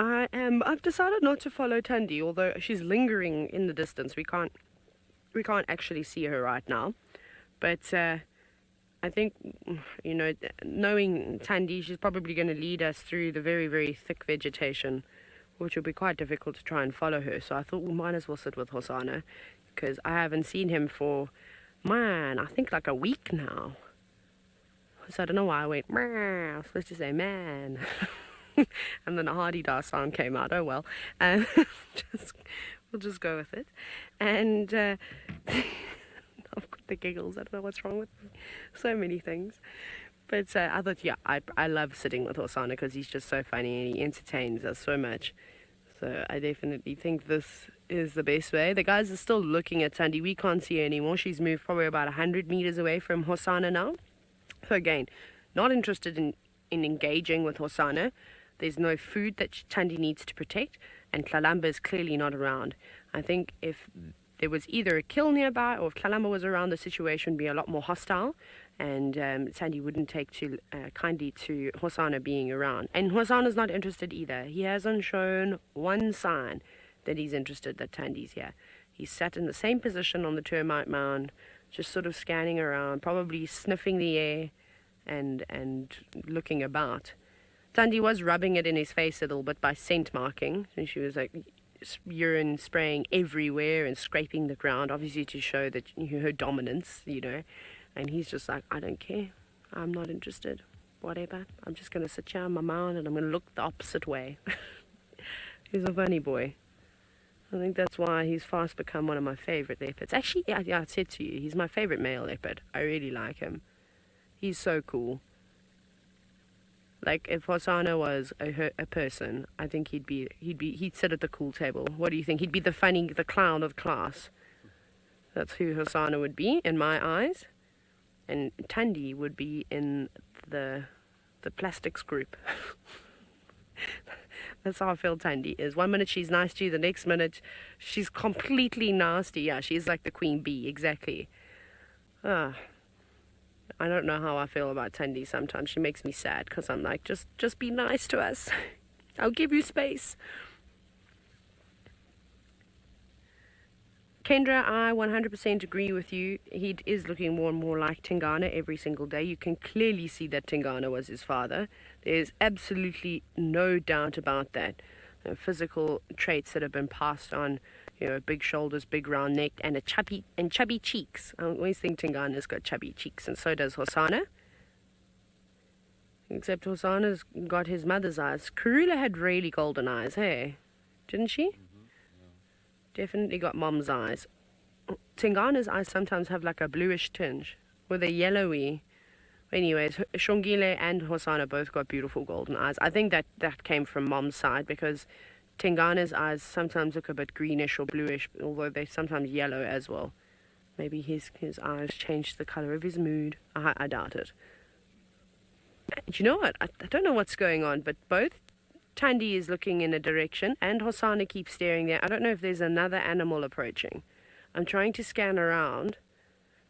I've decided not to follow Tandy, although she's lingering in the distance. We can't actually see her right now. But I think, knowing Tandy, she's probably going to lead us through the very, very thick vegetation, which will be quite difficult to try and follow her. So I thought we might as well sit with Hosana, because I haven't seen him for, I think like a week now. So I don't know why I went, I was supposed to say man. And then a hardy-da sound came out. Oh well. We'll just go with it. And I've got the giggles. I don't know what's wrong with me. So many things. But I thought, I love sitting with Hosana because he's just so funny and he entertains us so much. So I definitely think this is the best way. The guys are still looking at Tandy. We can't see her anymore. She's moved probably about 100 meters away from Hosana now. So again, not interested in engaging with Hosana. There's no food that Tandy needs to protect, and Tlalamba is clearly not around. I think if there was either a kill nearby or if Tlalamba was around, the situation would be a lot more hostile, and Tandy wouldn't take too kindly to Hosana being around. And Hosana's not interested either. He hasn't shown one sign that he's interested that Tandy's here. He's sat in the same position on the termite mound, just sort of scanning around, probably sniffing the air and looking about. Tandy was rubbing it in his face a little bit by scent marking, and she was like urine spraying everywhere and scraping the ground, obviously to show that her dominance, and he's just like, I don't care, I'm not interested, whatever, I'm just going to sit here on my mound and I'm going to look the opposite way. He's a funny boy. I think that's why he's fast become one of my favorite leopards. Actually, I said to you, he's my favorite male leopard. I really like him. He's so cool. Like, if Hosana was a person, I think he'd sit at the cool table. What do you think? He'd be the clown of the class. That's who Hosana would be in my eyes, and Tandy would be in the plastics group. That's how I feel Tandy is. 1 minute she's nice to you, the next minute she's completely nasty. Yeah, she's like the queen bee, exactly. I don't know how I feel about Tandy sometimes. She makes me sad because I'm like, just be nice to us. I'll give you space. Kendra, I 100% agree with you. He is looking more and more like Tingana every single day. You can clearly see that Tingana was his father. There's absolutely no doubt about that. Physical traits that have been passed on, big shoulders, big round neck, and chubby cheeks. I always think Tingana's got chubby cheeks, and so does Hosana. Except Hosana's got his mother's eyes. Karula had really golden eyes, hey? Didn't she? Mm-hmm. Yeah. Definitely got mom's eyes. Tingana's eyes sometimes have like a bluish tinge, or they're yellowy. Anyways, Shongile and Hosana both got beautiful golden eyes. I think that came from mom's side, because Tingana's eyes sometimes look a bit greenish or bluish, although they're sometimes yellow as well. Maybe his eyes changed the color of his mood. I doubt it. Do you know what? I don't know what's going on, but both Tandy is looking in a direction and Hosana keeps staring there. I don't know if there's another animal approaching. I'm trying to scan around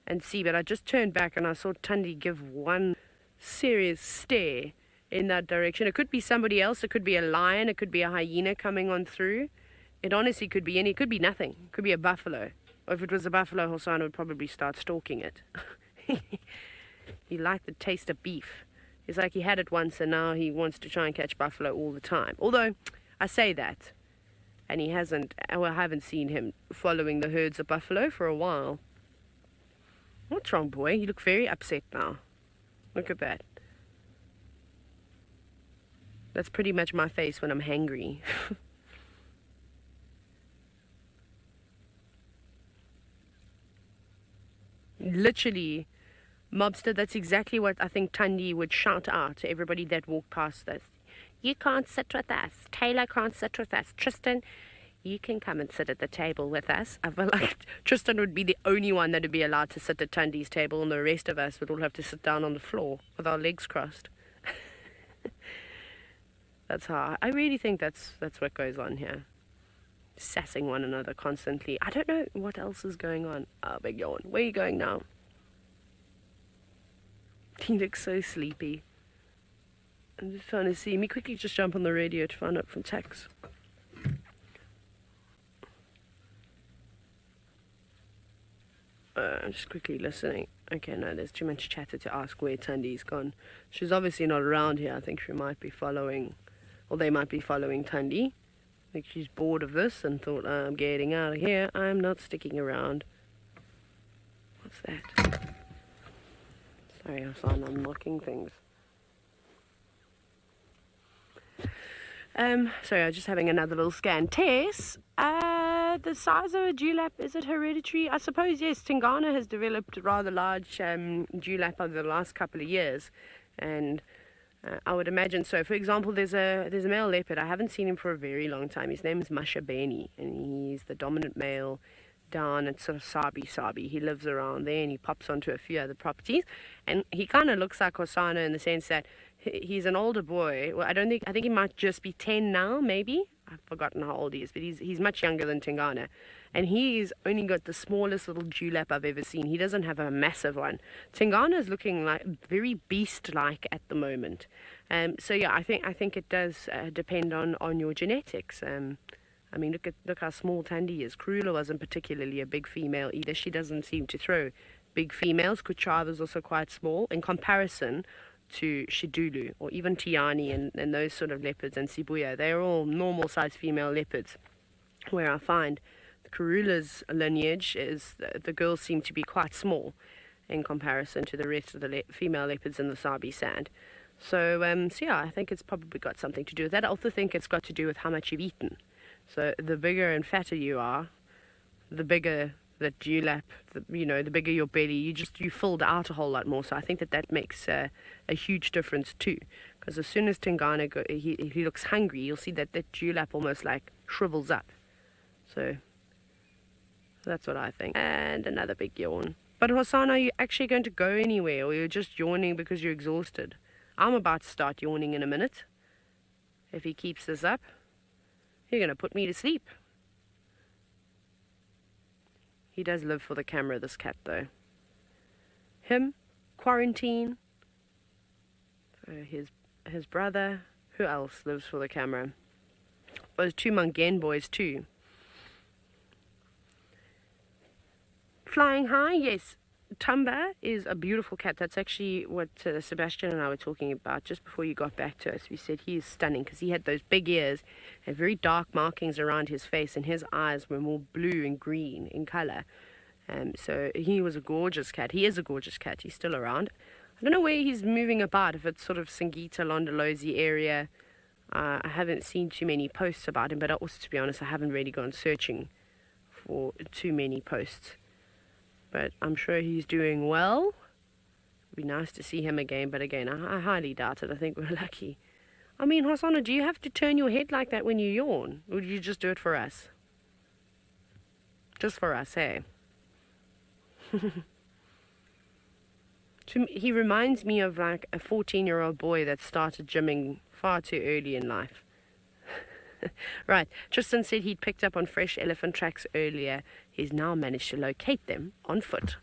and see, but I just turned back and I saw Tandy give one serious stare in that direction. It could be somebody else. It could be a lion. It could be a hyena coming on through. It honestly could be it could be nothing. It could be a buffalo. Or if it was a buffalo, Hosana would probably start stalking it. He liked the taste of beef. It's like he had it once and now he wants to try and catch buffalo all the time. Although, I say that, and I haven't seen him following the herds of buffalo for a while. What's wrong, boy? You look very upset now. Look at that. That's pretty much my face when I'm hangry. Literally, mobster, that's exactly what I think Tandy would shout out to everybody that walked past us. You can't sit with us. Taylor can't sit with us. Tristan, you can come and sit at the table with us. I feel like Tristan would be the only one that would be allowed to sit at Tandy's table, and the rest of us would all have to sit down on the floor with our legs crossed. That's how I really think that's what goes on here. Sassing one another constantly. I don't know what else is going on. Oh, big yawn. Where are you going now? He looks so sleepy. I'm just trying to see. Let me quickly just jump on the radio to find out from Tax. I'm just quickly listening. Okay, no, there's too much chatter to ask where Tandy's gone. She's obviously not around here. I think she might be following, or they might be following Tandy. I think she's bored of this and thought, I'm getting out of here. I'm not sticking around. What's that? Sorry, Hosana, I'm knocking things. Sorry, I was just having another little scan. Tess, the size of a dewlap, is it hereditary? I suppose, yes. Tingana has developed a rather large dewlap over the last couple of years, and I would imagine so. For example, there's a male leopard. I haven't seen him for a very long time. His name is Mashabeni, and he's the dominant male down at sort of Sabi. He lives around there, and he pops onto a few other properties, and he kind of looks like Hosana in the sense that he's an older boy. Well, I think he might just be 10 now, maybe. I've forgotten how old he is, but he's much younger than Tingana. And he's only got the smallest little dewlap I've ever seen. He doesn't have a massive one. Tingana's looking like very beast-like at the moment. So yeah, I think it does depend on your genetics. I mean, look how small Tandy is. Karula wasn't particularly a big female either. She doesn't seem to throw big females. Kuchava's also quite small in comparison to Shidulu or even Tiani and those sort of leopards, and Sibuya. They're all normal sized female leopards, where I find the Karula's lineage is the girls seem to be quite small in comparison to the rest of the female leopards in the Sabi sand. So yeah, I think it's probably got something to do with that. I also think it's got to do with how much you've eaten. So the bigger and fatter you are, the bigger that dewlap, the bigger your belly, you filled out a whole lot more. So I think that makes a huge difference too. Because as soon as Tingana he looks hungry, you'll see that dewlap almost like shrivels up. So that's what I think. And another big yawn. But Hosana, are you actually going to go anywhere, or you're just yawning because you're exhausted? I'm about to start yawning in a minute. If he keeps this up, you're going to put me to sleep. He does live for the camera, this cat, though. Him, quarantine. His brother. Who else lives for the camera? Those two Mangen boys, too. Flying high, yes. Tumba is a beautiful cat. That's actually what Sebastian and I were talking about just before you got back to us. We said he is stunning because he had those big ears and very dark markings around his face, and his eyes were more blue and green in color. So he was a gorgeous cat. He is a gorgeous cat. He's still around. I don't know where he's moving about, if it's sort of Singita, Londolozi area. I haven't seen too many posts about him, but also, to be honest, I haven't really gone searching for too many posts. But I'm sure he's doing well. It'd be nice to see him again, but again, I highly doubt it. I think we're lucky. I mean, Hosana, do you have to turn your head like that when you yawn? Or do you just do it for us? Just for us, hey? He reminds me of like a 14-year-old boy that started gymming far too early in life. Right, Tristan said he'd picked up on fresh elephant tracks earlier. He's now managed to locate them on foot.